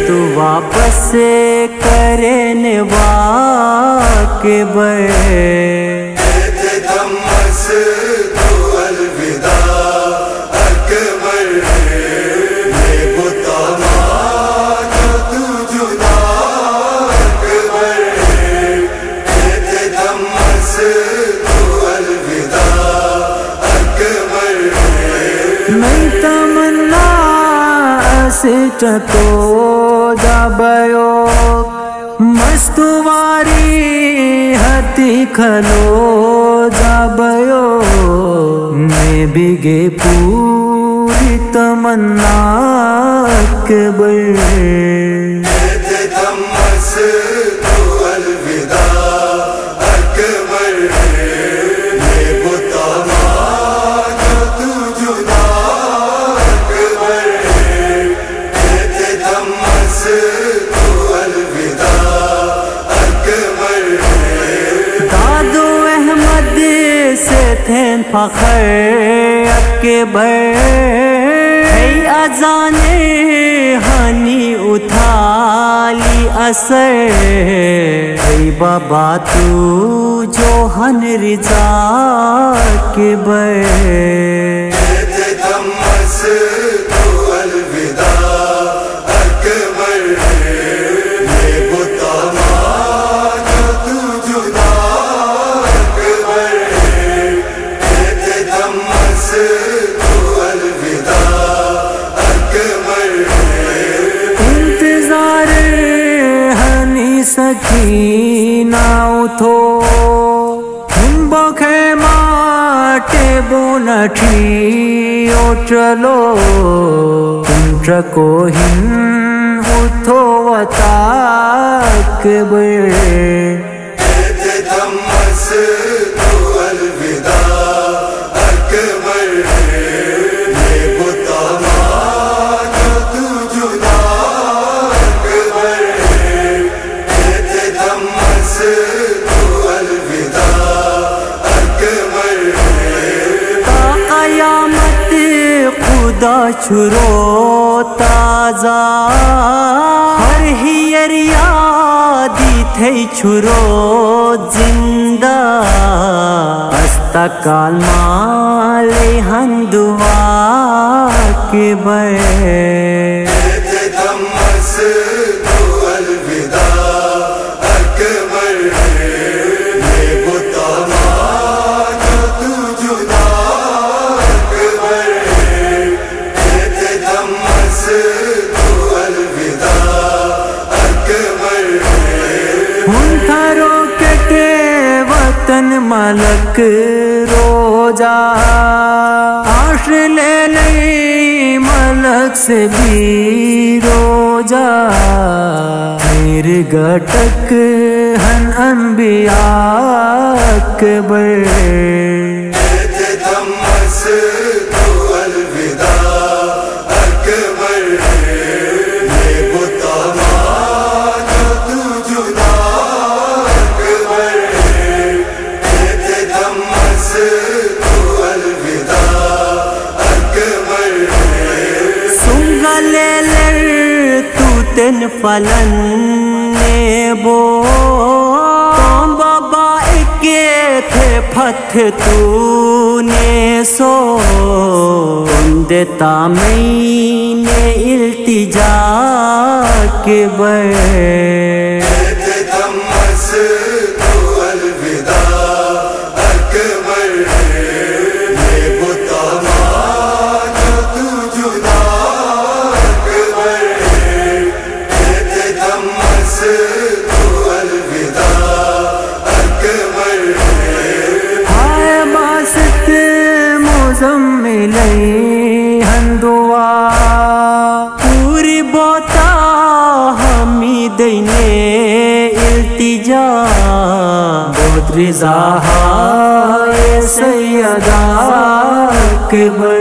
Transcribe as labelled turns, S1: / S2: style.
S1: تو واپس کرنے واقبر
S2: تو الوداع اکبر یہ بتانا جو تو جدا اکبر تو الوداع اکبر
S1: میں تمنا اسٹو دبیو مستواری ہتی کھلو دبیو میں بگے پوری تمنا اکبر
S2: تو الوداع اکبر یہ بتانا جو تو جدا اکبر تو الوداع اکبر
S1: دادو احمد سے تھین فخر اکبر ہے اذان ہنی اتھالی اثر ہے بابا تو جو ہن رضا اکبر
S2: تو الوداع اکبر یہ بتانا جو تو جدا اکبر تو الوداع اکبر
S1: انتظار ہنی سکینہ اتھو ہم بخیمہ ٹیبو نٹھیو چلو تم چکو ہن اتھو وطا اکبر
S2: تو الوداع اکبر یہ بتانا جو تو جدا اکبر تو الوداع اکبر
S1: تا قیامت خدا چھرو تازہ ہر ہیر یادی تھے چھرو زندہ استقال مالے ہندوا اکبر
S2: تو الوداع اکبر یہ بتانا جو تو جدا اکبر تو الوداع اکبر
S1: ہن تھرو کٹے وطن ملک روجا آش لے لئی ملک سے بھی روجا میرے گٹک ہن انبیاء اکبر
S2: تو الوداع اکبر یہ بتانا جو تو جدا اکبر تو الوداع اکبر
S1: سنگلے لر تو تن فلن نیبو تم بابا اکے تھے پھت تو نے سو دیتا میں نے التجا اکبر
S2: تو الوداع اکبر یہ بتانا جو تو جدا اکبر تو الوداع اکبر
S1: ہائے باست مزمل ہندوا پوری بوتا ہمی دینے التجا بود رضا ہے سیدہ اکبر